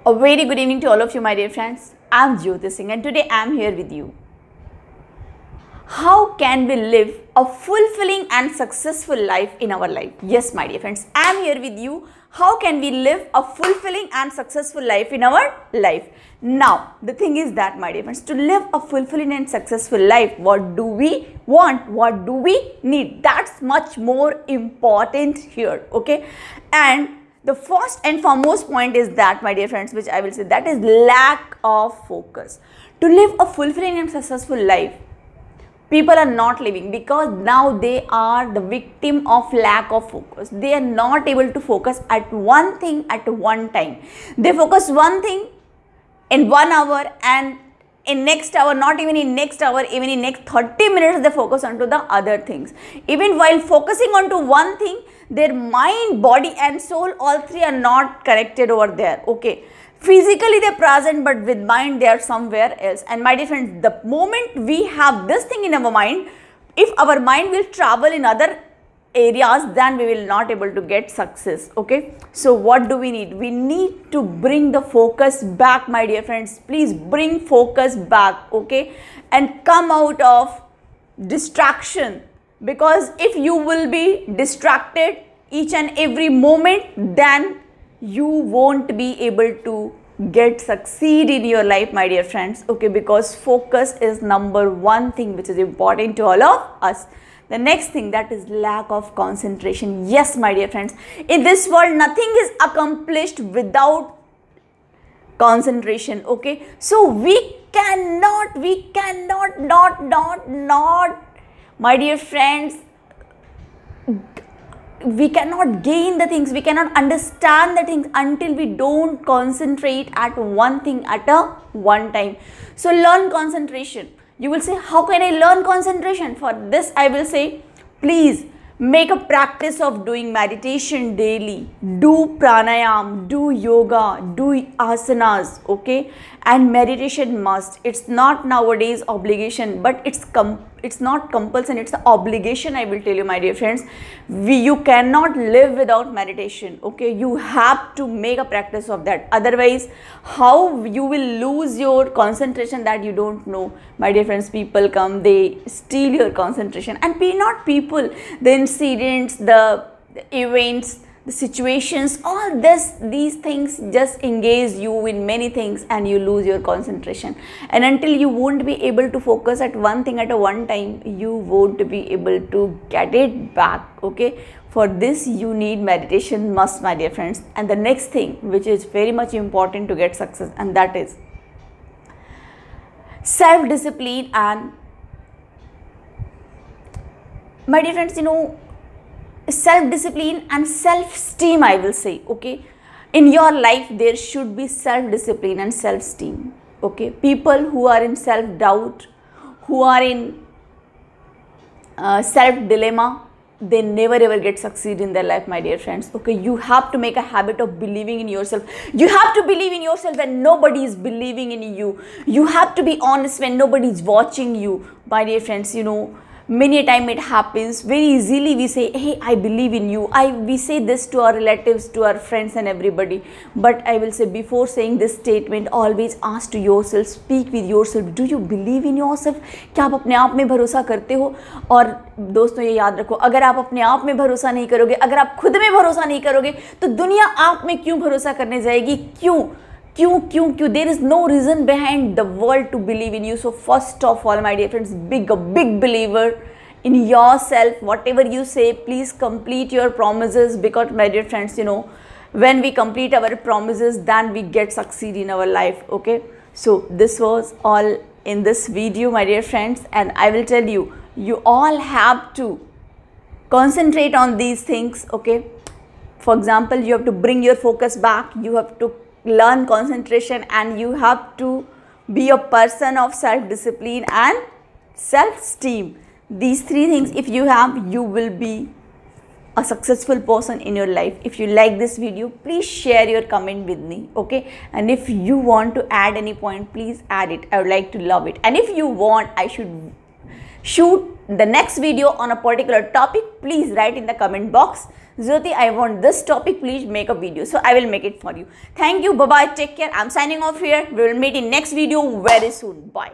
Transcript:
A very good evening to all of you, my dear friends. I am Jyoti Singh and today I am here with you. How can we live a fulfilling and successful life in our life? Yes, my dear friends, I am here with you. How can we live a fulfilling and successful life in our life? Now, the thing is that, my dear friends, to live a fulfilling and successful life, what do we want? What do we need? That's much more important here, okay? And the first and foremost point is that, my dear friends, which I will say, that is lack of focus. To live a fulfilling and successful life, people are not living because now they are the victim of lack of focus. They are not able to focus at one thing at one time. They focus one thing in 1 hour and in next hour, not even in next hour, even in next 30 minutes, they focus onto the other things. Even while focusing onto one thing, their mind, body and soul, all three are not connected over there, okay. Physically they are present, but with mind they are somewhere else. And my dear friends, the moment we have this thing in our mind, if our mind will travel in other areas, then we will not able to get success, okay. So what do we need? We need to bring the focus back, my dear friends. Please bring focus back, okay, and come out of distraction, because if you will be distracted each and every moment, then you won't be able to succeed in your life, my dear friends, okay, because focus is number one thing which is important to all of us. The next thing, that is lack of concentration. Yes, my dear friends, in this world nothing is accomplished without concentration, okay. So we cannot, my dear friends, we cannot gain the things, we cannot understand the things until we don't concentrate at one thing at a one time. So learn concentration. You will say, how can I learn concentration? For this I will say, please make a practice of doing meditation daily, do pranayam, do yoga, do asanas, okay. And meditation must, it's not nowadays obligation, but it's not compulsion, it's an obligation. I will tell you, my dear friends, you cannot live without meditation, okay. You have to make a practice of that, otherwise how you will lose your concentration, that you don't know, my dear friends. People come, they steal your concentration, and not people, the incidents, the events, the situations, all these things just engage you in many things and you lose your concentration. And until you won't be able to focus at one thing at a one time, you won't be able to get it back, okay. For this you need meditation must, my dear friends. And the next thing which is very much important to get success, and that is self-discipline. And my dear friends, you know, self-discipline and self-esteem, I will say, okay. In your life there should be self-discipline and self-esteem, okay. People who are in self-doubt, who are in self-dilemma, they never ever get succeed in their life, my dear friends, okay. You have to make a habit of believing in yourself. You have to believe in yourself when nobody is believing in you. You have to be honest when nobody is watching you, my dear friends. You know, many a time it happens very easily, we say, hey, I believe in you. We say this to our relatives, to our friends and everybody. But I will say, before saying this statement, always ask to yourself, speak with yourself, do you believe in yourself? क्या आप अपने आप में भरोसा करते हो? और दोस्तों ये याद रखो, अगर आप अपने आप में भरोसा नहीं करोगे, अगर आप खुद में भरोसा नहीं करोगे, तो दुनिया आप में क्यों भरोसा करने जाएगी? क्यों? There is no reason behind the world to believe in you. So first of all, my dear friends, a big believer in yourself. Whatever you say, please complete your promises, because my dear friends, you know, when we complete our promises, then we get succeed in our life, okay. So this was all in this video, my dear friends, and I will tell you, you all have to concentrate on these things, okay. For example, you have to bring your focus back, you have to learn concentration, and you have to be a person of self-discipline and self-esteem. These three things if you have, you will be a successful person in your life. If you like this video, please share your comment with me, okay. And if you want to add any point, please add it. I would like to love it. And if you want I should shoot the next video on a particular topic, please write in the comment box. Jyoti, I want this topic, please make a video. So I will make it for you. Thank you. Bye bye. Take care. I'm signing off here. We will meet in next video very soon. Bye.